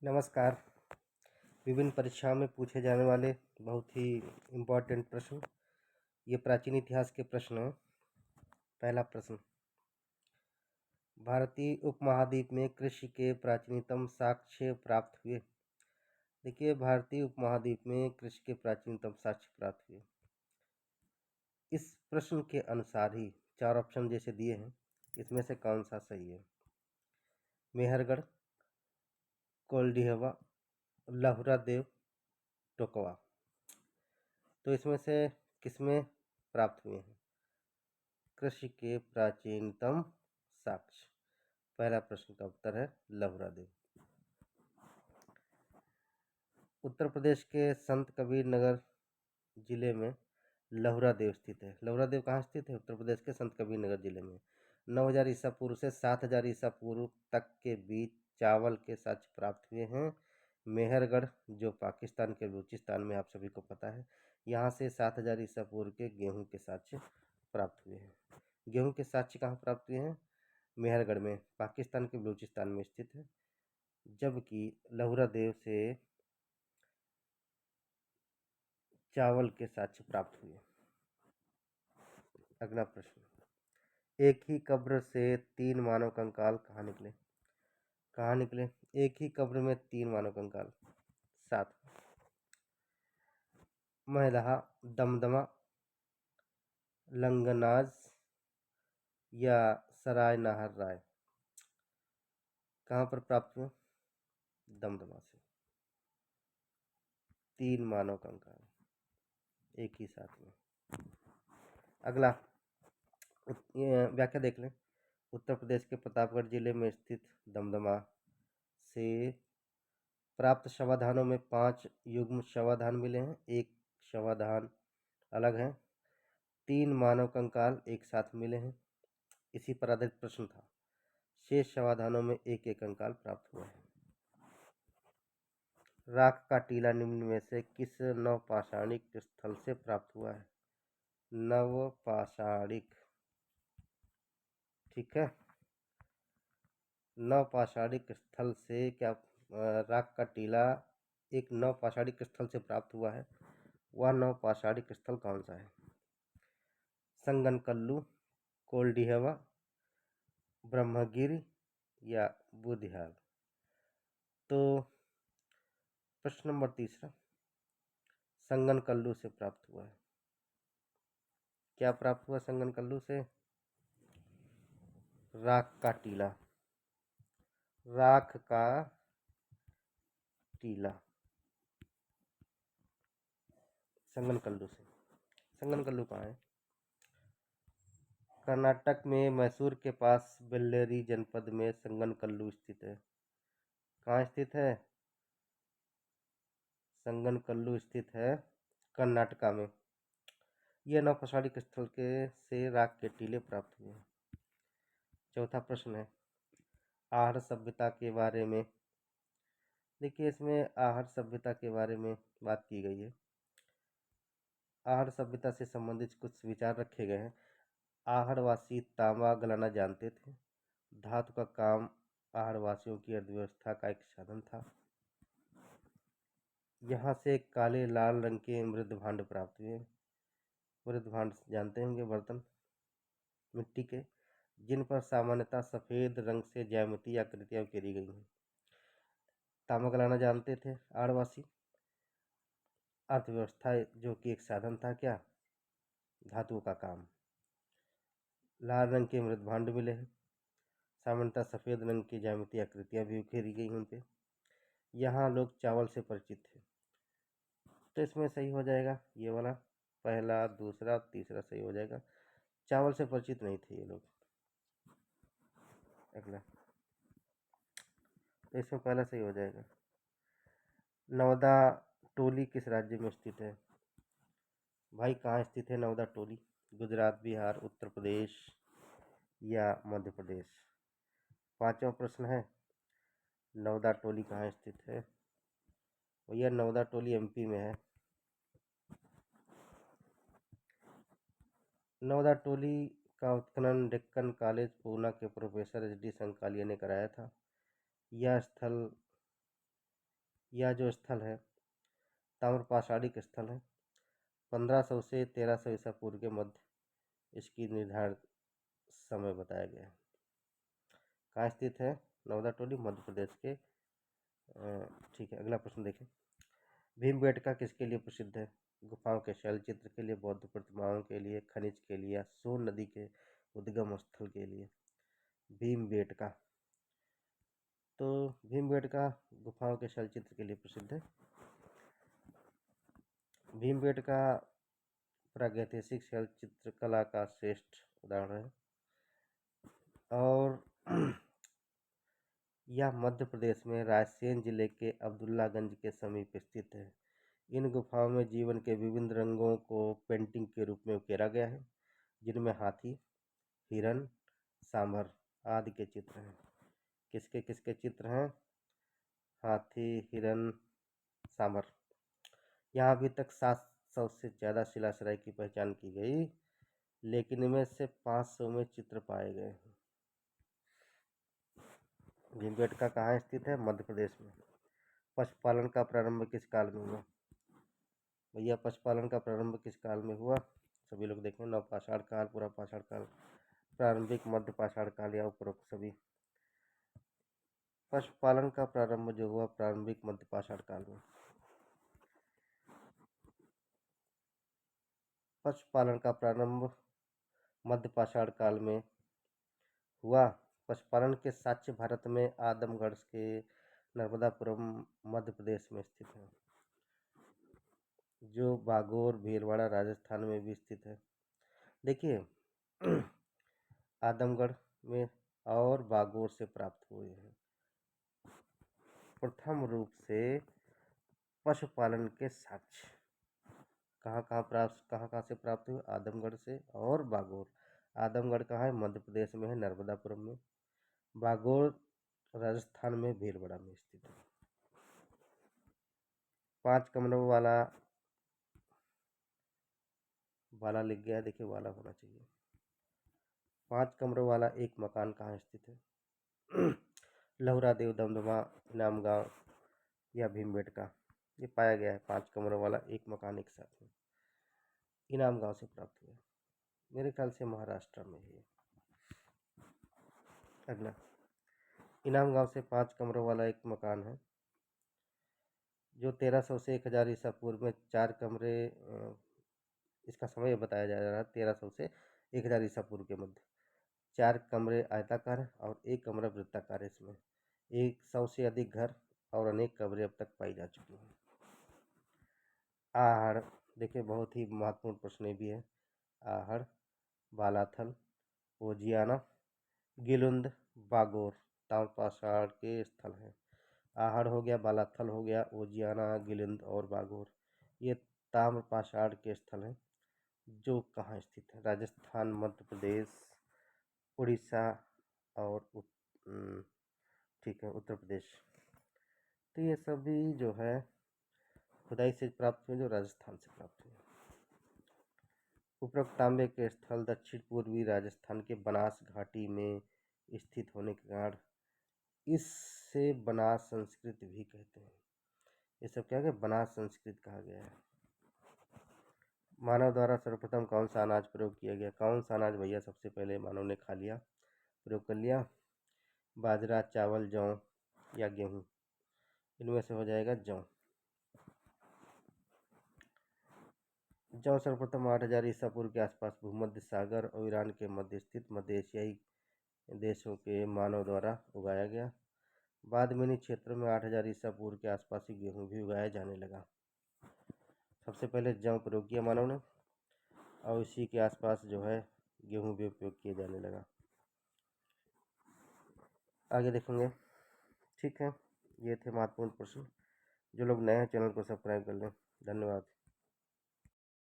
नमस्कार। विभिन्न परीक्षाओं में पूछे जाने वाले बहुत ही इम्पोर्टेंट प्रश्न, ये प्राचीन इतिहास के प्रश्न हैं। पहला प्रश्न, भारतीय उपमहाद्वीप में कृषि के प्राचीनतम साक्ष्य प्राप्त हुए। देखिए, भारतीय उपमहाद्वीप में कृषि के प्राचीनतम साक्ष्य प्राप्त हुए। इस प्रश्न के अनुसार ही चार ऑप्शन जैसे दिए हैं, इसमें से कौन सा सही है? मेहरगढ़, कोल्डिहवा, लहुरा देव, टोकवा। तो इसमें से किसमें प्राप्त हुए हैं कृषि के प्राचीनतम साक्ष्य? पहला प्रश्न का उत्तर है लहुरा देव। उत्तर प्रदेश के संत कबीर नगर जिले में लहुरा देव स्थित है। लहुरा देव कहाँ स्थित है? उत्तर प्रदेश के संत कबीर नगर जिले में। 9000 ईसा पूर्व से 7000 ईसा पूर्व तक के बीच चावल के साक्ष्य प्राप्त हुए हैं। मेहरगढ़, जो पाकिस्तान के बलूचिस्तान में, आप सभी को पता है, यहाँ से 7000 ईसा पूर्व के गेहूं के साक्ष्य प्राप्त हुए हैं। गेहूं के साक्ष्य कहाँ प्राप्त हुए हैं? मेहरगढ़ में, पाकिस्तान के बलूचिस्तान में स्थित है। जबकि लहुरा देव से चावल के साक्ष्य प्राप्त हुए। अगला प्रश्न, एक ही कब्र से 3 मानव कंकाल कहाँ निकले? कहाँ निकले? एक ही कब्र में 3 मानव कंकाल। 7, महलहा, दमदमा, लंगनाज या सराय नाहर राय। कहाँ पर प्राप्त हुए? दमदमा से 3 मानव कंकाल एक ही साथ में। अगला व्याख्या देख लें। उत्तर प्रदेश के प्रतापगढ़ जिले में स्थित दमदमा से प्राप्त शवाधानों में 5 युग्म शवाधान मिले हैं, एक शवाधान अलग है। 3 मानव कंकाल एक साथ मिले हैं। इसी पर आधारित प्रश्न था। शेष शवाधानों में एक एक कंकाल प्राप्त हुआ है। राख का टीला निम्न में से किस नवपाषाणिक स्थल से प्राप्त हुआ है? नवपाषाणिक, ठीक है। नवपाषाणिक स्थल से क्या राख का टीला एक नवपाषाणिक स्थल से प्राप्त हुआ है? वह नवपाषाणिक स्थल कौन सा है? संगनकल्लू, कोल्डिहवा, ब्रह्मगिरि या बुधियाल। तो प्रश्न नंबर तीसरा, संगनकल्लू से प्राप्त हुआ है। क्या प्राप्त हुआ संगनकल्लू से? राख का टीला। राख का टीला संगनकल्लू से। संगनकल्लू कहाँ है? कर्नाटक में मैसूर के पास बेल्लेरी जनपद में संगनकल्लू स्थित है। कहाँ स्थित है? संगनकल्लू स्थित है कर्नाटका में। यह नवपाषाणिक स्थल के से राख के टीले प्राप्त हुए हैं। चौथा प्रश्न है आहर सभ्यता के बारे में। देखिए, इसमें आहर सभ्यता के बारे में बात की गई है। आहर सभ्यता से संबंधित कुछ विचार रखे गए हैं। आहड़वासी तांबा गलाना जानते थे। धातु का काम आहड़वासियों की अर्थव्यवस्था का एक साधन था। यहाँ से काले लाल रंग के मृद भांड प्राप्त हुए। मृद भांड जानते होंगे, बर्तन मिट्टी के, जिन पर सामान्यतः सफेद रंग से ज्यामितीय आकृतियां उकेरी गई हैं। तांबा गलाना जानते थे आहड़वासी। अर्थव्यवस्था जो कि एक साधन था, क्या? धातुओं का काम। लाल रंग के मृद भांड मिले हैं। सामान्यतः सफेद रंग की ज्यामितीय आकृतियां भी उकेरी गई उन पे। यहाँ लोग चावल से परिचित थे। तो इसमें सही हो जाएगा ये वाला, पहला, दूसरा, तीसरा सही हो जाएगा। चावल से परिचित नहीं थे ये लोग। अगला, तो इसमें पहला सही हो जाएगा। नवदा टोली किस राज्य में स्थित है? भाई, कहाँ स्थित है नवदा टोली? गुजरात, बिहार, उत्तर प्रदेश या मध्य प्रदेश? पांचवा प्रश्न है नवदा टोली कहाँ स्थित है? भैया, नवदा टोली एमपी में है। नवदा टोली का उत्खनन डेक्कन कॉलेज पूना के प्रोफेसर एच डी संकालिया ने कराया था। यह स्थल यह जो स्थल है ताम्रपाषाणिक स्थल है। 1500 से 1300 ईसा पूर्व के मध्य इसकी निर्धारित समय बताया गया है। कहाँ स्थित है? नर्मदा टोली, मध्य प्रदेश के। ठीक है, अगला प्रश्न देखें। भीमबेटका किसके लिए प्रसिद्ध है? गुफाओं के शैलचित्र के लिए, बौद्ध प्रतिमाओं के लिए, खनिज के लिए, या सोन नदी के उद्गम स्थल के लिए? भीमबेटका, तो भीमबेटका गुफाओं के शैलचित्र के लिए प्रसिद्ध है। भीमबेटका प्रागैतिहासिक शैलचित्र कला का श्रेष्ठ उदाहरण है और यह मध्य प्रदेश में रायसेन जिले के अब्दुल्लागंज के समीप स्थित है। इन गुफाओं में जीवन के विभिन्न रंगों को पेंटिंग के रूप में उकेरा गया है, जिनमें हाथी, हिरन, सांभर आदि के चित्र हैं। किसके किसके चित्र हैं? हाथी, हिरन, सांभर। यहाँ अभी तक 700 से ज़्यादा शिलाश्रय की पहचान की गई, लेकिन इनमें से 500 में चित्र पाए गए हैं। भीमबेटका कहाँ स्थित है? मध्य प्रदेश में। पशुपालन का प्रारंभ किस काल में हुआ? भैया पशुपालन का प्रारंभ किस काल में हुआ? सभी लोग देखें, नवपाषाण काल, पूरा पाषाण काल, प्रारंभिक, मध्य पाषाण काल या उपरोक्त सभी। पशुपालन का प्रारंभ जो हुआ प्रारंभिक मध्य पाषाण काल में। पशुपालन का प्रारंभ मध्य पाषाण काल में हुआ। पशुपालन के साक्ष्य भारत में आदमगढ़ के नर्मदापुरम मध्य प्रदेश में स्थित है, जो बागोर भीलवाड़ा राजस्थान में भी स्थित है। देखिए आदमगढ़ में और बागोर से प्राप्त हुए हैं। प्रथम रूप से पशुपालन के साक्ष्य कहाँ से प्राप्त हुए? आदमगढ़ से और बागोर। आदमगढ़ कहाँ है? मध्य प्रदेश में है, नर्मदापुरम में। बागोर राजस्थान में भीलवाड़ा में स्थित है। 5 कमरों वाला लिख गया, देखिए वाला होना चाहिए। 5 कमरों वाला एक मकान कहाँ स्थित है? लहुरा देव, दमदमा, इनाम गांव या भीमबेटका। ये पाया गया है 5 कमरों वाला एक मकान एक साथ में। इनाम गांव से प्राप्त हुआ, मेरे ख्याल से महाराष्ट्र में है। अगला, इनाम गांव से 5 कमरों वाला एक मकान है जो 1300 से 1000 ईसा पूर्व में 4 कमरे, इसका समय बताया जा रहा है 1300 से 1000 ईसा पूर्व के मध्य। 4 कमरे आयताकार है और एक कमरा वृत्ताकार है। इसमें 100 से अधिक घर और अनेक कमरे अब तक पाई जा चुकी हैं। आहड़, देखिए बहुत ही महत्वपूर्ण प्रश्न भी है। आहड़, बालाथल, ओजियाना, गिलुंद, बागोर ताम्रपाषाण के स्थल हैं। आहड़ हो गया, बालाथल हो गया, ओजियाना, गिलिंद और बागोर ये ताम्रपाषाण के स्थल हैं, जो कहाँ स्थित है? राजस्थान, मध्य प्रदेश, उड़ीसा और ठीक है उत्तर प्रदेश। तो ये सभी जो है खुदाई से प्राप्त हुए, जो राजस्थान से प्राप्त हुए। उपरोक्त तांबे के स्थल दक्षिण पूर्वी राजस्थान के बनास घाटी में स्थित होने के कारण इससे बनास संस्कृत भी कहते हैं। ये सब क्या है? बनास संस्कृत कहा गया है। मानव द्वारा सर्वप्रथम कौन सा अनाज प्रयोग किया गया? कौन सा अनाज भैया सबसे पहले मानव ने खा लिया, प्रयोग कर लिया? बाजरा, चावल, जौ या गेहूँ? इनमें से हो जाएगा जौ। जौ सर्वप्रथम 8000 ईसा पूर्व के आसपास भूमध्य सागर और ईरान के मध्य स्थित मध्य एशियाई देशों के मानव द्वारा उगाया गया। बाद में इन क्षेत्रों में 8000 ईसा पूर्व के आसपास ही गेहूँ भी उगाया जाने लगा। सबसे पहले जौ प्रयोग किया मानव ने और इसी के आसपास जो है गेहूँ भी उपयोग किया जाने लगा। आगे देखेंगे। ठीक है, ये थे महत्वपूर्ण प्रश्न। जो लोग नए हैं चैनल को सब्सक्राइब कर लें। धन्यवाद।